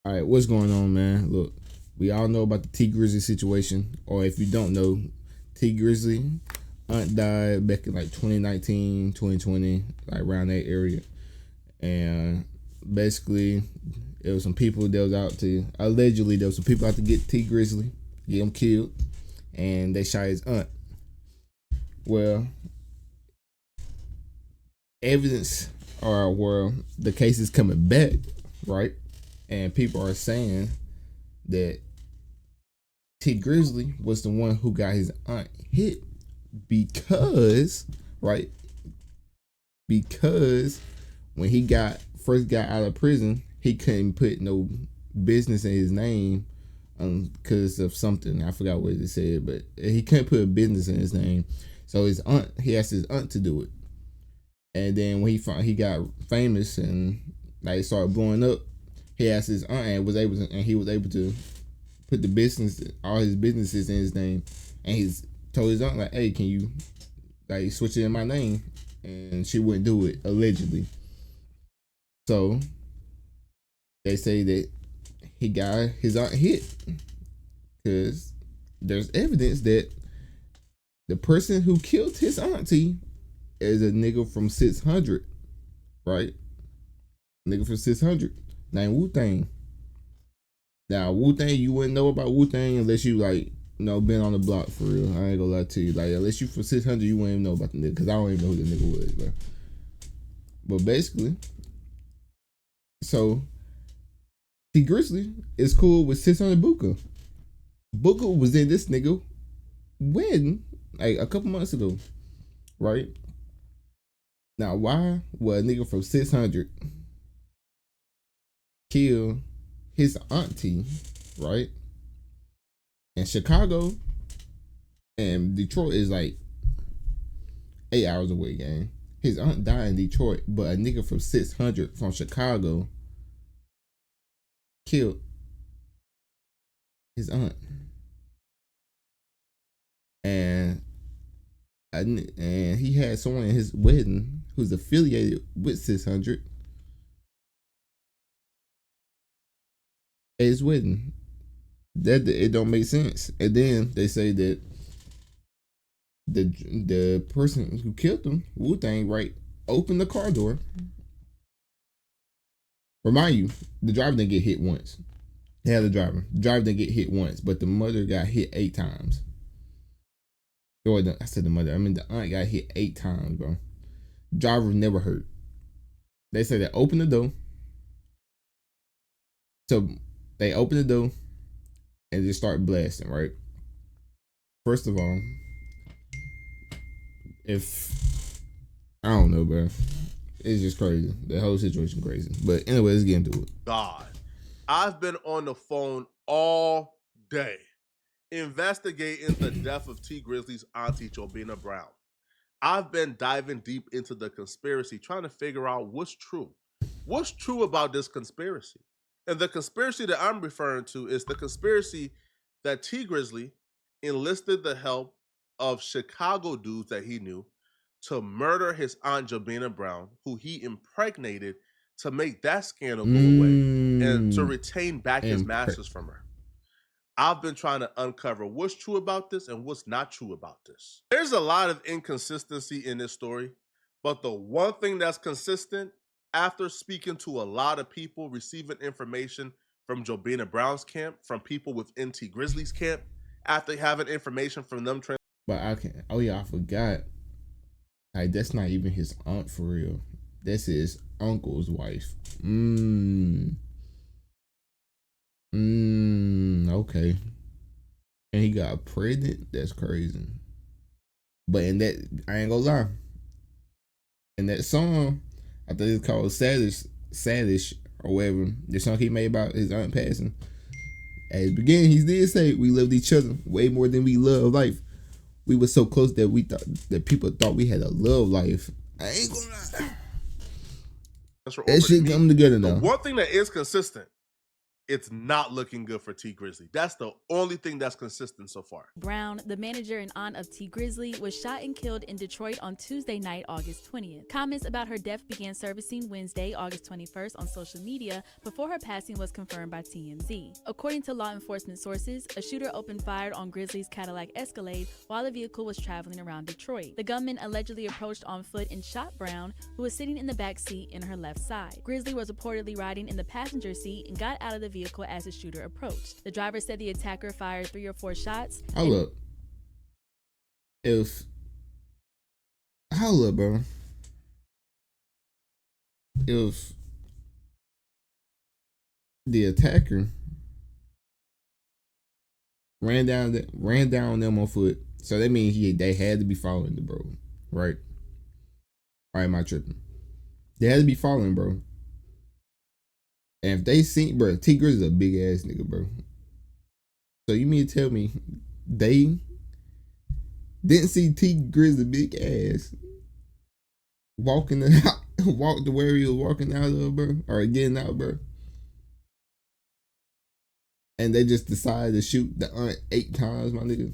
All right, what's going on, man? Look, we all know about the T Grizzly situation, or if you don't know, T Grizzly aunt died back in like 2019, 2020, like around that area, and basically, there was some people that was out to allegedly there was some people out to get T Grizzly, get him killed, and they shot his aunt. Well, evidence or where the case is coming back, right? And people are saying that T Grizzly was the one who got his aunt hit because, right? Because when he first got out of prison, he couldn't put no business in his name because of something. I forgot what it said, but he couldn't put a business in his name. So he asked his aunt to do it. And then when he got famous and like started blowing up, he asked his aunt and he was able to put all his businesses in his name. And he told his aunt like, "Hey, can you like switch it in my name?" And she wouldn't do it, allegedly. So they say that he got his aunt hit because there's evidence that the person who killed his auntie is a nigga from 600, right? Nigga from 600 named Wu-Tang. Now, Wu-Tang, you wouldn't know about Wu-Tang unless you, like, been on the block for real. I ain't gonna lie to you. Like, unless you from 600, you wouldn't even know about the nigga, because I don't even know who the nigga was, bro. But basically, so, T Grizzly is cool with 600 Booker. Booker was in this nigga wedding, like, a couple months ago, right? Now, why would a nigga from 600 kill his auntie, right? And Chicago and Detroit is like 8 hours away, gang. His aunt died in Detroit, but a nigga from 600 from Chicago killed his aunt. And he had someone in his wedding who's affiliated with 600 at his wedding. That it don't make sense. And then they say that the person who killed him, Wu-Tang, right, opened the car door. Remind you, the driver didn't get hit once. Yeah, the driver. The driver didn't get hit once, but the mother got hit 8 times. I said the mother. I mean, the aunt got hit 8 times, bro. Driver never hurt. They say they opened the door. So they open the door and just start blasting, right? First of all, I don't know, bro. It's just crazy. The whole situation crazy. But anyway, let's get into it. God, I've been on the phone all day investigating the death of T Grizzly's auntie, Jobina Brown. I've been diving deep into the conspiracy, trying to figure out what's true. What's true about this conspiracy? And the conspiracy that I'm referring to is the conspiracy that T Grizzly enlisted the help of Chicago dudes that he knew to murder his aunt Jobina Brown, who he impregnated to make that scandal go away and to retain back his masters from her. I've been trying to uncover what's true about this and what's not true about this. There's a lot of inconsistency in this story, but the one thing that's consistent, after speaking to a lot of people, receiving information from Jobina Brown's camp, from people within T Grizzly's camp, after having information from them. But I forgot. Like, that's not even his aunt for real. That's his uncle's wife. Okay. And he got pregnant? That's crazy. But in that, I ain't gonna lie. In that song, I think it's called Sadish or whatever, the song he made about his aunt passing. At the beginning, he did say we loved each other way more than we love life. We were so close that we thought that people thought we had a love life. I ain't gonna lie. That shit come together now. The one thing that is consistent it's not looking good for T Grizzly. That's the only thing that's consistent so far. Brown, the manager and aunt of T Grizzly, was shot and killed in Detroit on Tuesday night, August 20th. Comments about her death began surfacing Wednesday, August 21st on social media before her passing was confirmed by TMZ. According to law enforcement sources, a shooter opened fire on Grizzly's Cadillac Escalade while the vehicle was traveling around Detroit. The gunman allegedly approached on foot and shot Brown, who was sitting in the back seat in her left side. Grizzly was reportedly riding in the passenger seat and got out of the vehicle as the shooter approached. The driver said the attacker fired 3 or 4 shots. Hold up, bro. If the attacker ran down them on foot, so that means they had to be following the bro, right? All right, am I tripping? They had to be following, bro. And if they seen, bro, T Grizzly's a big ass nigga, bro. So you mean to tell me they didn't see T Grizzly big ass walking walk to where he was walking out of, bro, or getting out, bro? And they just decided to shoot the aunt 8 times, my nigga.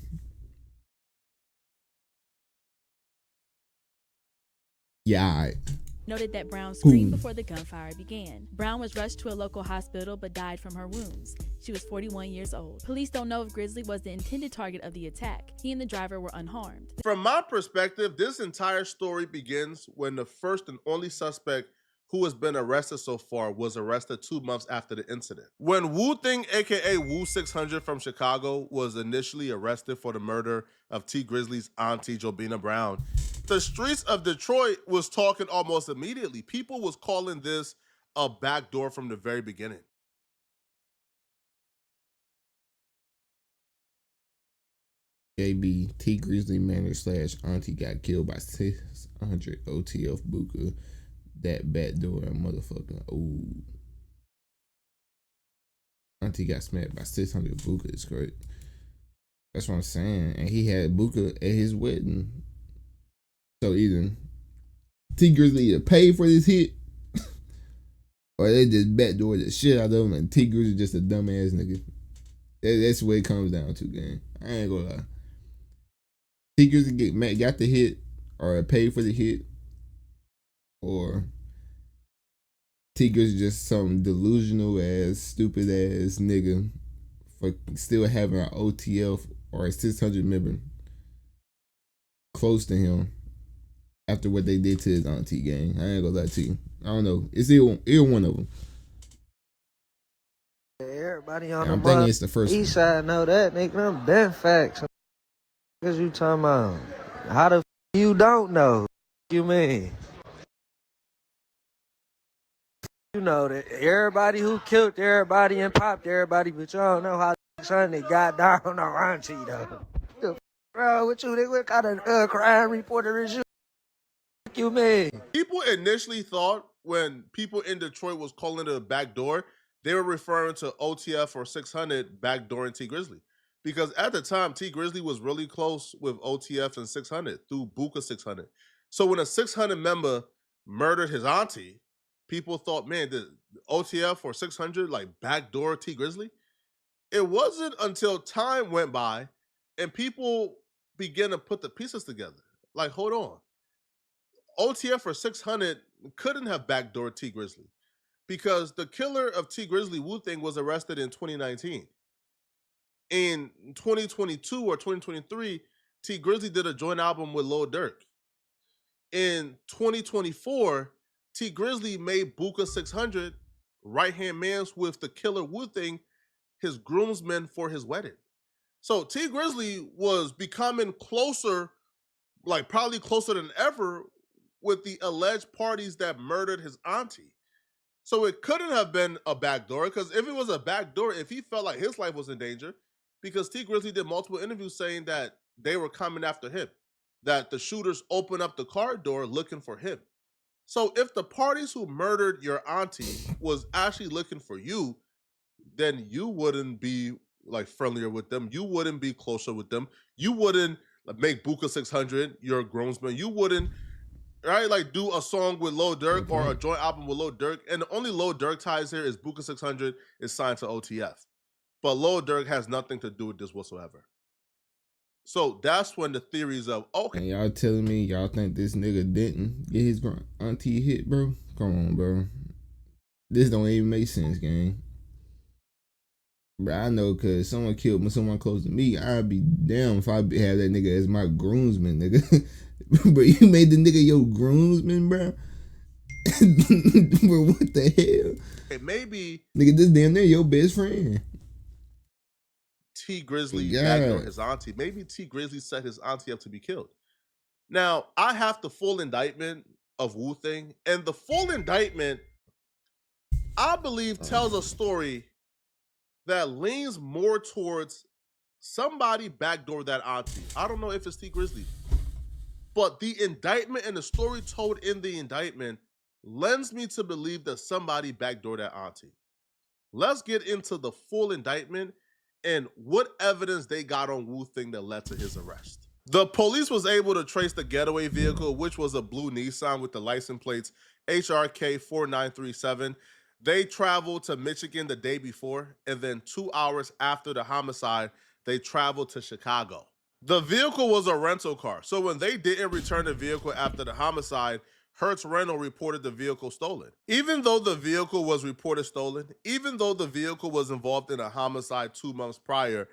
Yeah, all right. Noted that Brown screamed before the gunfire began. Brown was rushed to a local hospital but died from her wounds. She was 41 years old. Police don't know if Grizzly was the intended target of the attack. He and the driver were unharmed. From my perspective, this entire story begins when the first and only suspect who has been arrested so far was arrested 2 months after the incident. When Wu Thing, aka Wu 600 from Chicago, was initially arrested for the murder of T Grizzly's auntie Jobina Brown, the streets of Detroit was talking almost immediately. People was calling this a backdoor from the very beginning. JB, T Grizzly manager / auntie got killed by 600 OTF Buka. That backdoor motherfucker. Ooh. Auntie got smacked by 600 Buka. It's great. That's what I'm saying. And he had Buka at his wedding. So either T Grizzly either paid for this hit or they just backdoor the shit out of him, and T Grizzly just a dumbass nigga. That's what it comes down to, gang. I ain't gonna lie. T Grizzly got the hit or paid for the hit, or T Grizzly just some delusional ass, stupid ass nigga for still having an OTF or a 600 member close to him after what they did to his auntie, gang. I ain't gonna lie to you. I don't know. It's either one of them. Everybody on I'm the thinking it's the first east side know that, nigga. Them been facts. Cause you talking about how the you don't know? What you mean? You know that everybody who killed everybody and popped everybody, but y'all don't know how son they got down on auntie though. Bro, what you think? What kind of crime reporter is you? What you mean? People initially thought when people in Detroit was calling it a backdoor, they were referring to OTF or 600 backdooring T Grizzly. Because at the time, T Grizzly was really close with OTF and 600 through Buka 600. So when a 600 member murdered his auntie, people thought, man, the OTF or 600 like backdoor T Grizzly? It wasn't until time went by and people began to put the pieces together. Like, hold on. OTF or 600 couldn't have backdoored T Grizzly because the killer of T Grizzly, Wu Thing, was arrested in 2019. In 2022 or 2023, T Grizzly did a joint album with Lil Durk. In 2024, T Grizzly made Buka 600 right-hand mans with the killer Wu Thing his groomsmen for his wedding. So T Grizzly was becoming closer, like probably closer than ever, with the alleged parties that murdered his auntie. So it couldn't have been a backdoor, because if it was a backdoor, if he felt like his life was in danger, because T Grizzly did multiple interviews saying that they were coming after him, that the shooters opened up the car door looking for him. So if the parties who murdered your auntie was actually looking for you, then you wouldn't be like friendlier with them. You wouldn't be closer with them. You wouldn't make Buka 600 your groomsman. You wouldn't right? Like do a song with Lil Durk or a joint album with Lil Durk. And the only Lil Durk ties here is Buka 600 is signed to OTF. But Lil Durk has nothing to do with this whatsoever. So that's when the theories of, okay. And y'all telling me y'all think this nigga didn't get his auntie hit, bro? Come on, bro. This don't even make sense, gang. But I know, cause someone killed someone close to me, I'd be damn if I have that nigga as my groomsman, nigga. But you made the nigga your groomsman, bro. Bro, what the hell? Hey, maybe nigga, this damn near your best friend. T Grizzly backdoored his auntie. Maybe T Grizzly set his auntie up to be killed. Now, I have the full indictment of Wu Thing, and the full indictment, I believe, tells a story that leans more towards somebody backdoored that auntie. I don't know if it's T Grizzly, but the indictment and the story told in the indictment lends me to believe that somebody backdoored that auntie. Let's get into the full indictment and what evidence they got on Wu Thing that led to his arrest. The police was able to trace the getaway vehicle, which was a blue Nissan with the license plates HRK 4937. They traveled to Michigan the day before, and then 2 hours after the homicide, they traveled to Chicago. The vehicle was a rental car, so when they didn't return the vehicle after the homicide, Hertz Rental reported the vehicle stolen. Even though the vehicle was reported stolen, even though the vehicle was involved in a homicide 2 months prior,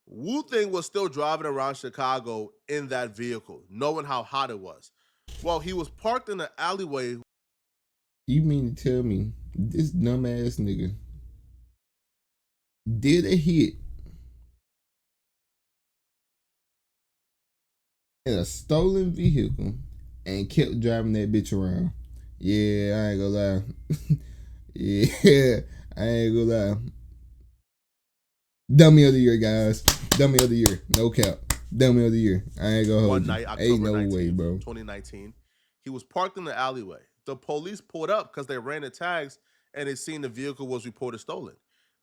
Wu Thing was still driving around Chicago in that vehicle, knowing how hot it was. Well, he was parked in an alleyway. You mean to tell me this dumbass nigga did a hit in a stolen vehicle and kept driving that bitch around? Yeah, I ain't gonna lie. Yeah, I ain't gonna lie. Dummy of the year, guys. Dummy of the year. No cap. Dummy of the year. I ain't gonna hold One you. night, October Ain't no 19th, way, bro. 2019. He was parked in the alleyway. The police pulled up because they ran the tags and they seen the vehicle was reported stolen.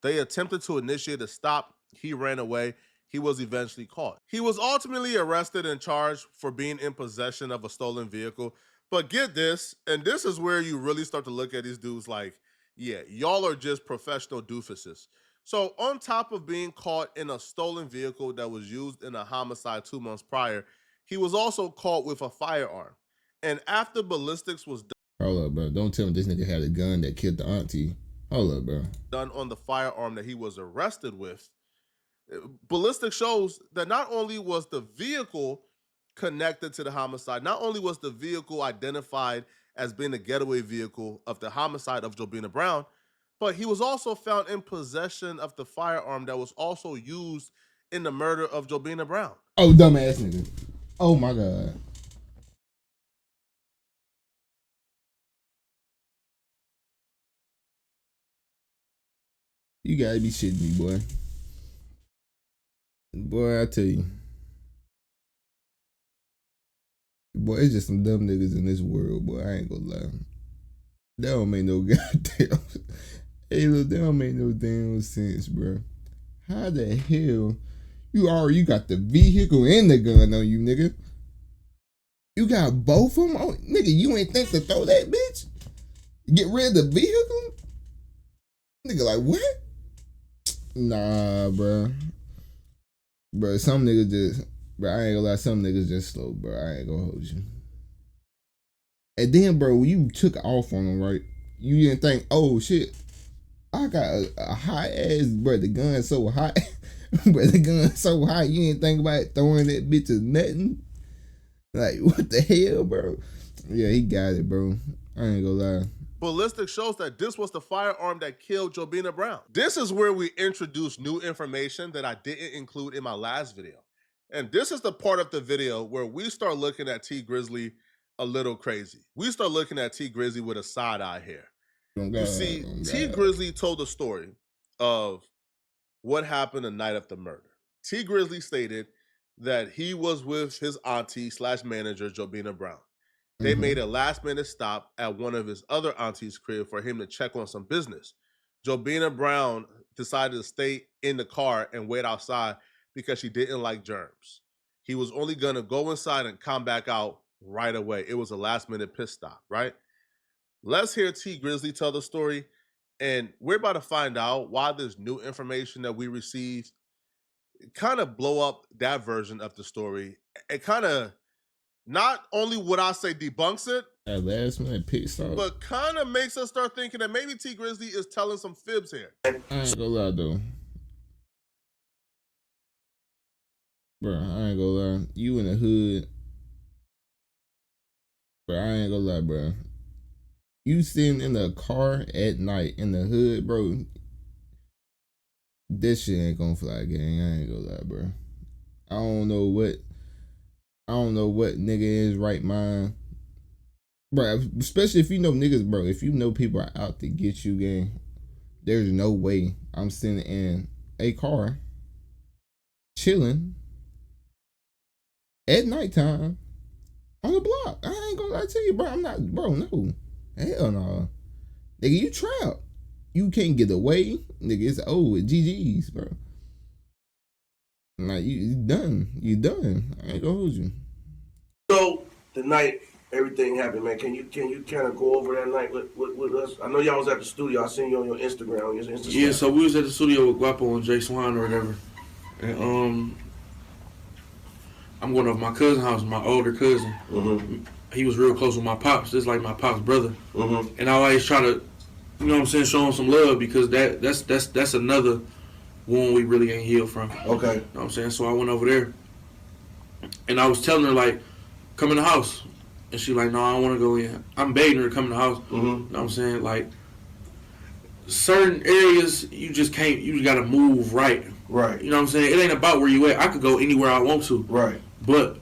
They attempted to initiate a stop. He ran away. He was eventually caught. He was ultimately arrested and charged for being in possession of a stolen vehicle. But get this, and this is where you really start to look at these dudes like, yeah, y'all are just professional doofuses. So on top of being caught in a stolen vehicle that was used in a homicide 2 months prior, he was also caught with a firearm. And after ballistics was Hold up, bro. Don't tell me this nigga had a gun that killed the auntie. Hold up, bro. done on the firearm that he was arrested with, ballistics shows that not only was the vehicle connected to the homicide, not only was the vehicle identified as being the getaway vehicle of the homicide of Jobina Brown, but he was also found in possession of the firearm that was also used in the murder of Jobina Brown. Oh, dumbass nigga. Oh my God. You gotta be shitting me, boy. Boy, I tell you. Boy, it's just some dumb niggas in this world, boy. I ain't gonna lie. That don't make no goddamn. Hey, look, that don't make no damn sense, bro. How the hell you got the vehicle and the gun on you, nigga? You got both of them on, nigga. You ain't think to throw that bitch? Get rid of the vehicle? Nigga, like what? Nah, bro. Bro, some niggas just, bro, I ain't gonna lie, some niggas just slow, bro. I ain't gonna hold you. And then, bro, when you took off on them, right? You didn't think, oh shit, I got a hot ass, bro. The gun's so hot, bro. The gun's so hot. You didn't think about throwing that bitch as nothing. Like what the hell, bro? Yeah, he got it, bro. I ain't gonna lie. Ballistics shows that this was the firearm that killed Jobina Brown. This is where we introduce new information that I didn't include in my last video. And this is the part of the video where we start looking at T Grizzly a little crazy. We start looking at T Grizzly with a side eye here. You see, T Grizzly told a story of what happened the night of the murder. T Grizzly stated that he was with his auntie / manager, Jobina Brown. They made a last-minute stop at one of his other auntie's crib for him to check on some business. Jobina Brown decided to stay in the car and wait outside because she didn't like germs. He was only going to go inside and come back out right away. It was a last minute pit stop, right? Let's hear T Grizzly tell the story, and we're about to find out why this new information that we received kind of blow up that version of the story. It kind of not only would I say debunks it, a last minute pit stop, but kind of makes us start thinking that maybe T Grizzly is telling some fibs here. I ain't gonna lie though. Bro, I ain't gonna lie. You in the hood. Bro, I ain't gonna lie, bro. You sitting in a car at night in the hood, bro. This shit ain't gonna fly, gang. I ain't gonna lie, bro. I don't know what nigga is right mind. Bro, especially if you know niggas, bro. If you know people are out to get you, gang, there's no way I'm sitting in a car chilling at nighttime on the block. I ain't gonna lie to you, bro. I'm not, bro, no. Hell no. Nigga, you trapped. You can't get away. Nigga, it's over. GG's, bro. Like, you done. You done. I ain't gonna hold you. So, the night everything happened, man, can you kind of go over that night with us? I know y'all was at the studio. I seen you on your Instagram. On your Instagram. Yeah, so we was at the studio with Guapo and Jay Swan or whatever. And, I'm going over my cousin's house, my older cousin. Mm-hmm. He was real close with my pops, just like my pops' brother. Mm-hmm. And I always try to, you know what I'm saying, show him some love because that's another wound we really ain't healed from. Okay. You know what I'm saying? So I went over there, and I was telling her, like, come in the house. And she like, no, I don't want to go in. I'm begging her to come in the house. Mm-hmm. You know what I'm saying? Like, certain areas, you just can't, you got to move right. Right. You know what I'm saying? It ain't about where you at. I could go anywhere I want to. Right. But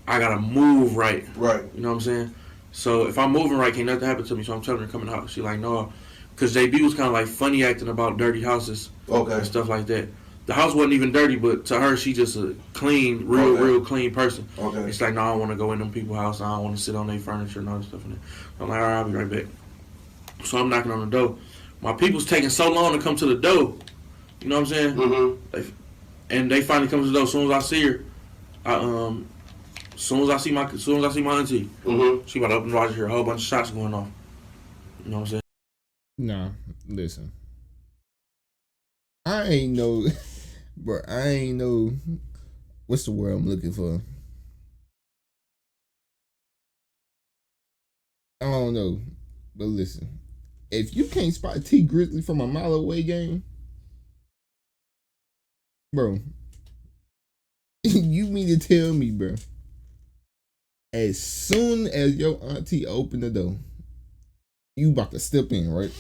I got to move right. Right. You know what I'm saying? So if I'm moving right, can't nothing happen to me. So I'm telling her to come in the house. She like, no. Because JB was kind of like funny acting about dirty houses. Okay. And stuff like that. The house wasn't even dirty, but to her, she just a clean, real clean person. Okay. It's like, no, I don't want to go in them people's house. I don't want to sit on their furniture and all that stuff in there. I'm like, all right, I'll be right back. So I'm knocking on the door. My people's taking so long to come to the door. You know what I'm saying? Mm-hmm. They finally come to the door. As soon as I see her, as soon as I see my auntie, Mm-hmm. she about to open the door. I just hear a whole bunch of shots going off. You know what I'm saying? Nah, listen. I ain't know, bro. I ain't know what's the word I'm looking for. I don't know, but listen. If you can't spot T Grizzly from a mile away, gang, bro, you mean to tell me, bro? As soon as your auntie opened the door, you about to step in, right?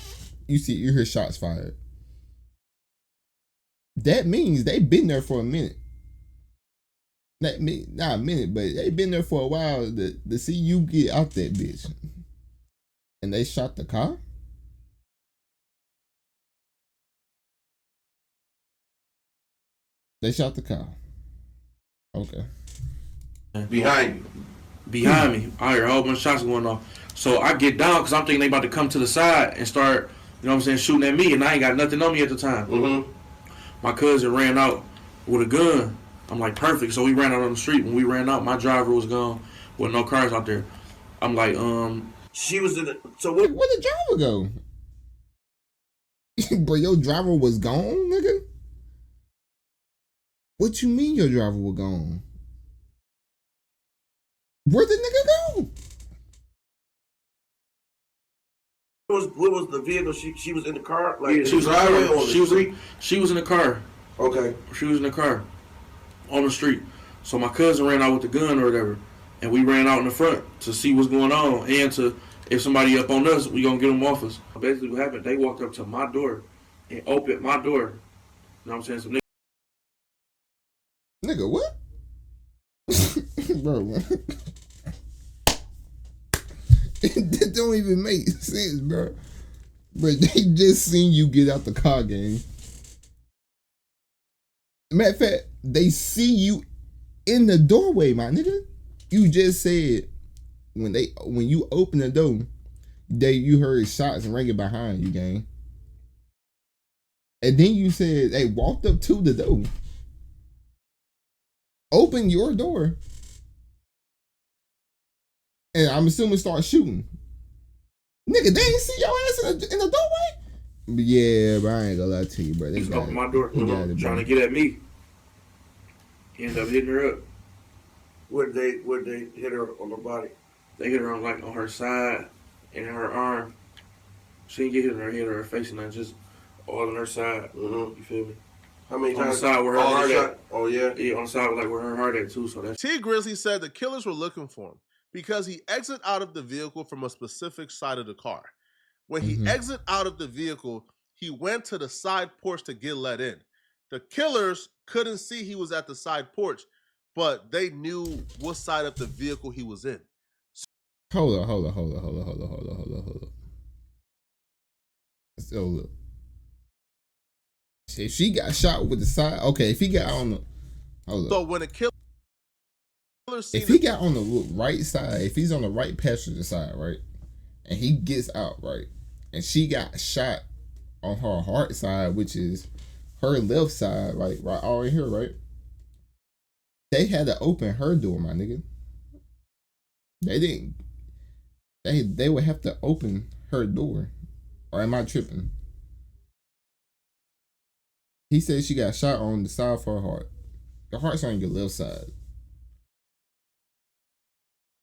You hear shots fired. That means they've been there for a minute. Not a minute, but they've been there for a while to see you get out that bitch. And they shot the car? They shot the car. Okay. Behind you. Behind me, I hear a whole bunch of shots going off. So I get down because I'm thinking they about to come to the side and start, you know what I'm saying, shooting at me, and I ain't got nothing on me at the time. Mm-hmm. My cousin ran out with a gun. I'm like, perfect. So we ran out on the street. When we ran out, my driver was gone with no cars out there. I'm like, She was in the. So Where what? the driver go? But your driver was gone, nigga? What you mean your driver was gone? Where'd the nigga go? What was the vehicle? She was in the car, like in she the was in the driveway car. or the street. She was in the car. Okay. She was in the car on the street. So my cousin ran out with the gun or whatever, and we ran out in the front to see what's going on and to, if somebody up on us, we gonna get them off us. Basically what happened, they walked up to my door and opened my door. You know what I'm saying? Some Nigga, what? Bro, that don't even make sense, bro. But they just seen you get out the car, gang. Matter of fact, they see you in the doorway, my nigga. You just said when you open the door, you heard shots ringing behind you, gang. And then you said they walked up to the door. Open your door. and I'm assuming start shooting. Nigga, they ain't see your ass in the doorway. But yeah, but I ain't gonna lie to you, bro. They He's got opened my door, it, trying to get at me. He ended up hitting her up. Where they hit her on the body? They hit her on her side and her arm. She didn't get hit her face, and then just all on her side. Mm-hmm. You feel me? How many On the times? side where her heart at. Oh yeah. Yeah, on the side like where her heart at too. So that's T Grizzly said the killers were looking for him because he exited out of the vehicle from a specific side of the car. When he exited out of the vehicle, he went to the side porch to get let in. The killers couldn't see he was at the side porch, but they knew what side of the vehicle he was in. Hold on. So look, if she got shot with the side, okay. If he got on the, hold So up. when the killer seen If he got on the right side, if he's on the right passenger side, right, and he gets out, right, and she got shot on her heart side, which is her left side, right all in here, right. They had to open her door, my nigga. They didn't. They would have to open her door. Or am I tripping? He said she got shot on the side of her heart. The heart's on your left side.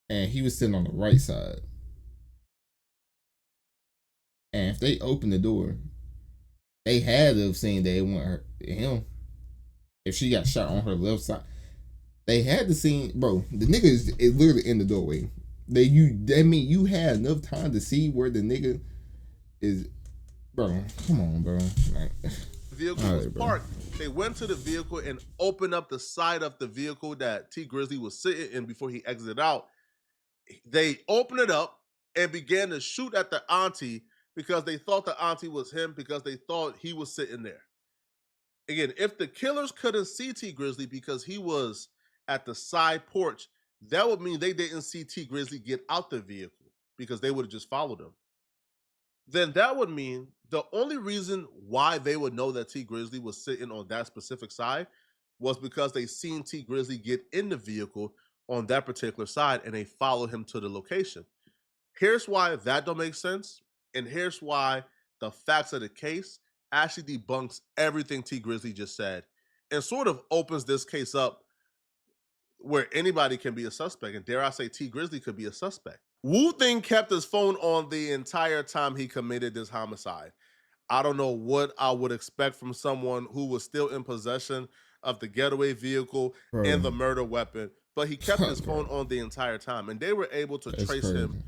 And he was sitting on the right side. And if they opened the door, they had to have seen that it wasn't him. If she got shot on her left side, they had to see, bro. The nigga is literally in the doorway. That mean you had enough time to see where the nigga is, bro. Come on, bro. Like, the vehicle was parked, they went to the vehicle and opened up the side of the vehicle that T Grizzly was sitting in before he exited out. They opened it up and began to shoot at the auntie because they thought the auntie was him because they thought he was sitting there. Again, if the killers couldn't see T Grizzly because he was at the side porch, that would mean they didn't see T Grizzly get out the vehicle because they would have just followed him. Then that would mean the only reason why they would know that T Grizzly was sitting on that specific side was because they seen T Grizzly get in the vehicle on that particular side and they followed him to the location. Here's why that don't make sense, and here's why the facts of the case actually debunks everything T Grizzly just said and sort of opens this case up where anybody can be a suspect, and dare I say T Grizzly could be a suspect. Wu Thing kept his phone on the entire time he committed this homicide. I don't know what I would expect from someone who was still in possession of the getaway vehicle and the murder weapon, but he kept his phone on the entire time, and they were able to trace him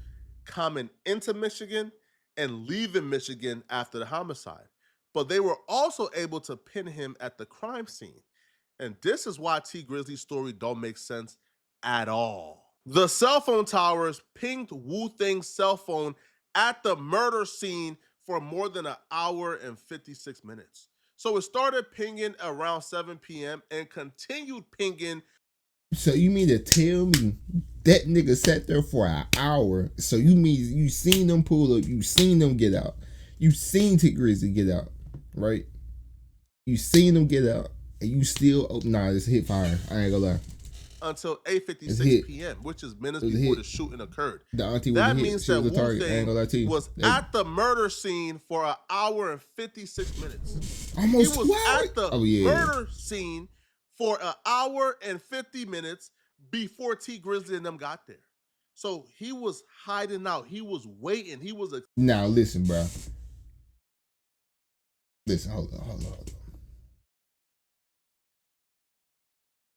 coming into Michigan and leaving Michigan after the homicide. But they were also able to pin him at the crime scene. And this is why T Grizzly's story don't make sense at all. The cell phone towers pinged Wu Thing's cell phone at the murder scene for more than an hour and 56 minutes. So it started pinging around 7 p.m. and continued pinging. So you mean to tell me that nigga sat there for an hour? So you mean you seen them pull up, you seen them get out, you seen T Grizzly get out, right? You seen them get out, and you still it's hit fire. I ain't gonna lie. Until 8:56 p.m., which is minutes before the shooting occurred. That means that Wu Thing was at the murder scene for an hour and 56 minutes. Almost he was at the murder scene for an hour and 50 minutes before T Grizzly and them got there. So he was hiding out. He was waiting. He was Now listen, bro. Listen, hold on.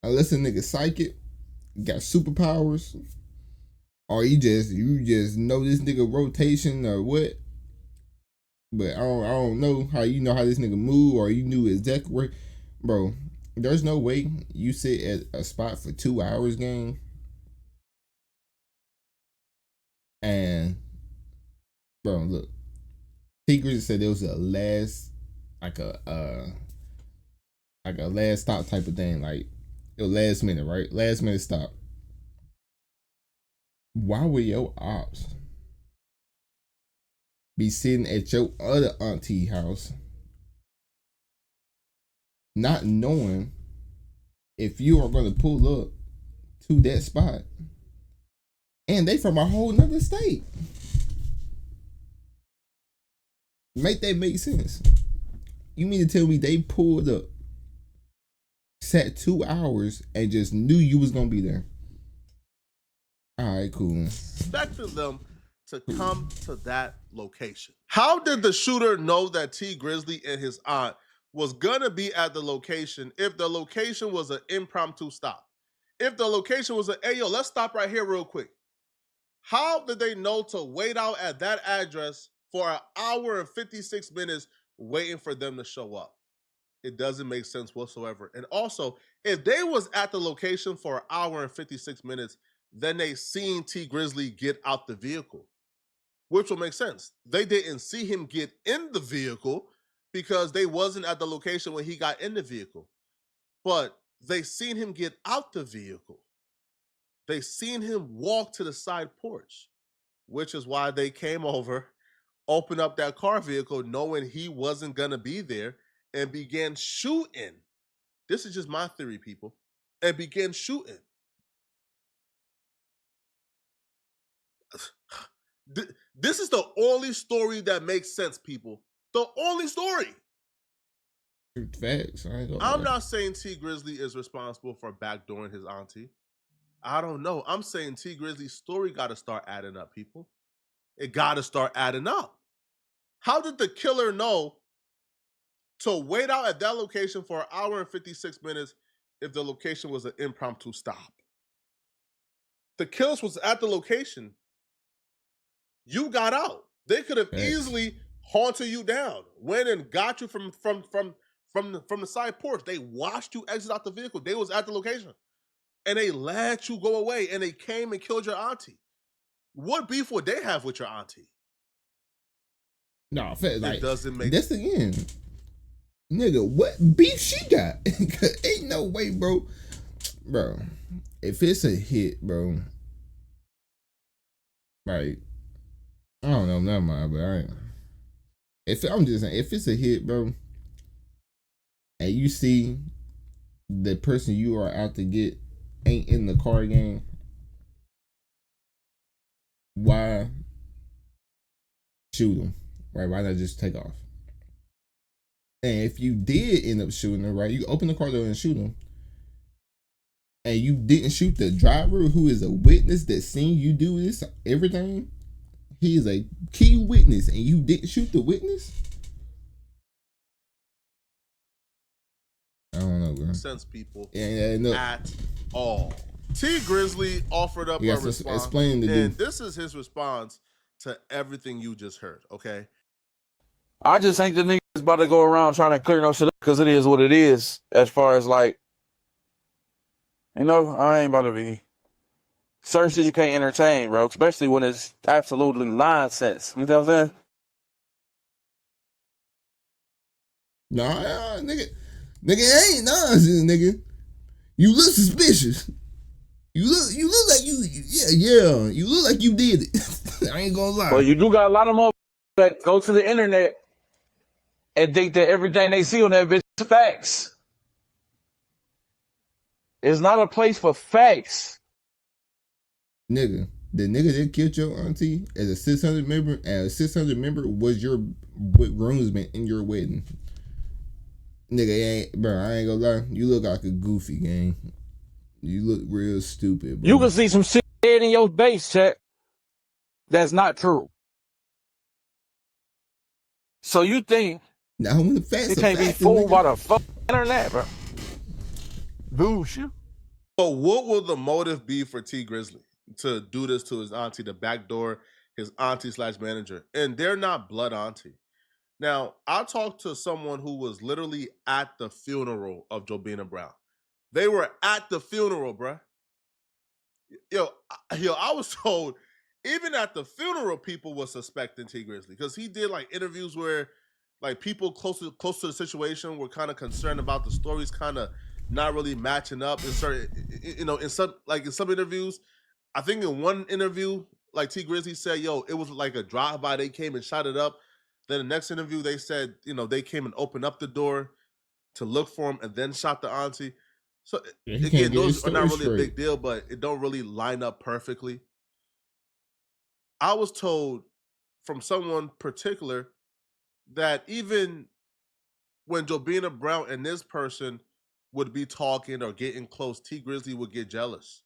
Unless a nigga psychic, got superpowers, or you just know this nigga rotation or what. But I don't know how you know how this nigga move, or you knew exactly where, bro. There's no way you sit at a spot for 2 hours, gang. And bro, look, T Grizzly said there was a last, like a last stop type of thing, like it was last minute, right? Last minute stop. Why would your ops be sitting at your other auntie house, not knowing if you are going to pull up to that spot And they from a whole nother state. Make that make sense? You mean to tell me they pulled up, sat 2 hours, and just knew you was gonna be there? All right, cool. Expecting them to come to that location. How did the shooter know that T Grizzly and his aunt was gonna be at the location if the location was an impromptu stop? If the location was hey yo, let's stop right here real quick. How did they know to wait out at that address for an hour and 56 minutes waiting for them to show up? It doesn't make sense whatsoever. And also, if they was at the location for an hour and 56 minutes, then they seen T Grizzly get out the vehicle, which will make sense. They didn't see him get in the vehicle because they wasn't at the location when he got in the vehicle. But they seen him get out the vehicle. They seen him walk to the side porch, which is why they came over, opened up that car vehicle knowing he wasn't going to be there, and began shooting. This is just my theory, people. And began shooting. This is the only story that makes sense, people. The only story. Facts. I'm not saying T Grizzly is responsible for backdooring his auntie. I don't know. I'm saying T Grizzly's story got to start adding up, people. It got to start adding up. How did the killer know to wait out at that location for an hour and 56 minutes if the location was an impromptu stop? The killers was at the location. You got out. They could have easily haunted you down, went and got you from the side porch. They watched you exit out the vehicle. They was at the location. And they let you go away, and they came and killed your auntie. What beef would they have with your auntie? No, like, it doesn't make sense. That's again, nigga, what beef she got? Ain't no way, bro. Bro, if it's a hit, bro, like, I don't know, never mind, but I'm just saying, if it's a hit, bro, and you see the person you are out to get ain't in the car game, why shoot him? Right? Why not just take off? And if you did end up shooting him, right, you open the car door and shoot him, and you didn't shoot the driver who is a witness that seen you do this, everything, he is a key witness, and you didn't shoot the witness? I don't know, bro. Sense, people. Yeah, no. At all. T Grizzly offered up a response, and this is his response to everything you just heard, okay? I just think the niggas about to go around trying to clear no shit up because it is what it is. As far as like, you know, I ain't about to be certain shit you can't entertain, bro. Especially when it's absolutely nonsense. You know what I'm saying? Nah, nigga, ain't nonsense, nigga. You look suspicious. You look like you look like you did it. I ain't gonna lie. Well, you do got a lot of motherfuckers that go to the internet and think that everything they see on that bitch is facts. It's not a place for facts. Nigga, the nigga that killed your auntie as a 600 member, and a 600 member was your groomsman in your wedding. Nigga, bro, I ain't gonna lie. You look like a goofy, gang. You look real stupid, bro. You can see some shit in your base chat that's not true. So you think now when the facts you can't be fooled by the fucking internet, bro? Bullshit. So what will the motive be for T Grizzly to do this to his auntie, to backdoor his auntie/manager? And they're not blood auntie. Now, I talked to someone who was literally at the funeral of Jobina Brown. They were at the funeral, bruh. Yo, I was told even at the funeral, people were suspecting T Grizzly because he did like interviews where like people close to the situation were kind of concerned about the stories kind of not really matching up in certain, in some interviews. I think in one interview, like T Grizzly said, yo, it was like a drive-by. They came and shot it up. Then the next interview, they said, they came and opened up the door to look for him and then shot the auntie. So again, those are not really a big deal, but it don't really line up perfectly. I was told from someone particular that even when Jobina Brown and this person would be talking or getting close, T Grizzly would get jealous.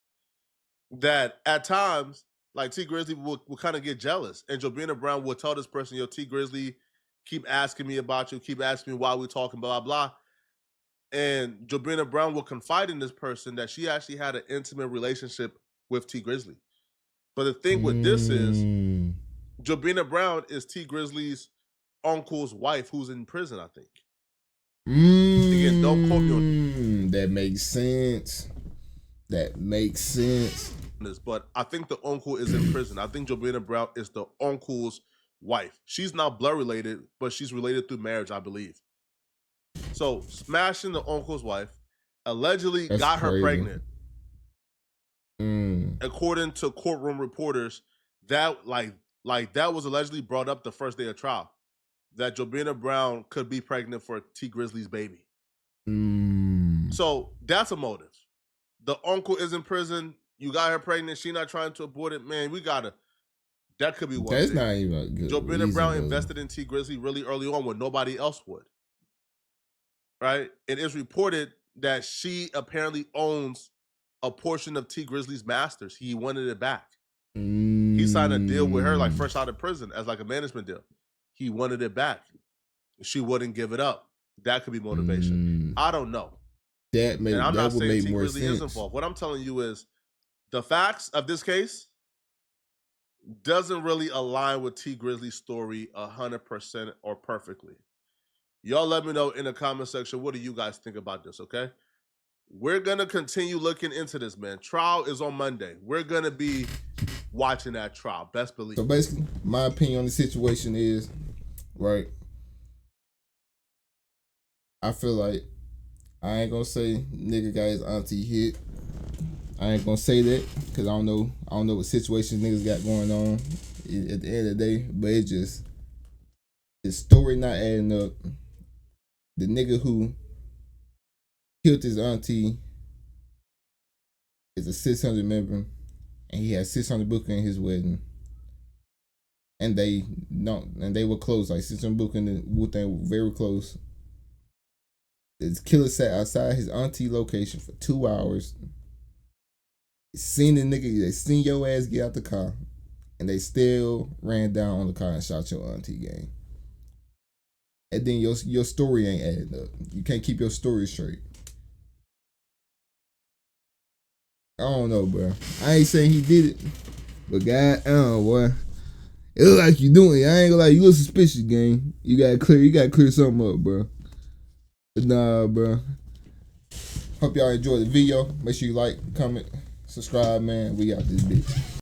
That at times, like T Grizzly would kind of get jealous. And Jobina Brown would tell this person, yo, T Grizzly, keep asking me about you, keep asking me why we're talking, blah, blah, blah. And Jobina Brown will confide in this person that she actually had an intimate relationship with T Grizzly. But the thing with this is, Jobina Brown is T Grizzly's uncle's wife who's in prison, I think. Again, don't quote me on that. Makes sense. That makes sense. this, but I think the uncle is in prison. I think Jobina Brown is the uncle's wife. She's not blood related, but she's related through marriage, I believe. So smashing the uncle's wife, allegedly got her pregnant. According to courtroom reporters, that that was allegedly brought up the first day of trial, that Jobina Brown could be pregnant for T Grizzly's baby. So that's a motive. The uncle is in prison. You got her pregnant. She not trying to abort it. Man, that could be one That's thing. not even good. Jobina Brown invested in T Grizzly really early on when nobody else would. Right? It is reported that she apparently owns a portion of T Grizzly's masters. He wanted it back. He signed a deal with her like fresh out of prison as like a management deal. He wanted it back. She wouldn't give it up. That could be motivation. I don't know. And I'm not saying T Grizzly is involved. What I'm telling you is the facts of this case doesn't really align with T Grizzly's story 100% or perfectly. Y'all let me know in the comment section, what do you guys think about this, okay? We're going to continue looking into this, man. Trial is on Monday. We're going to be watching that trial. Best believe. So basically, my opinion on the situation is, right, I feel like I ain't going to say nigga got his auntie hit. I ain't going to say that because I don't know what situations niggas got going on at the end of the day. But it just, the story not adding up. The nigga who killed his auntie is a 600 member, and he had 600 booking in his wedding, and they were close. Like 600 booking and Wu-Tang were very close. This killer sat outside his auntie location for 2 hours. They seen the nigga, they seen your ass get out the car, and they still ran down on the car and shot your auntie, gang. And then your story ain't adding up. You can't keep your story straight. I don't know, bro. I ain't saying he did it, but God, boy, it look like you doing it. I ain't gonna lie, you look suspicious, gang. You gotta clear something up, bro. But nah, bro. Hope y'all enjoyed the video. Make sure you like, comment, subscribe, man. We got this bitch.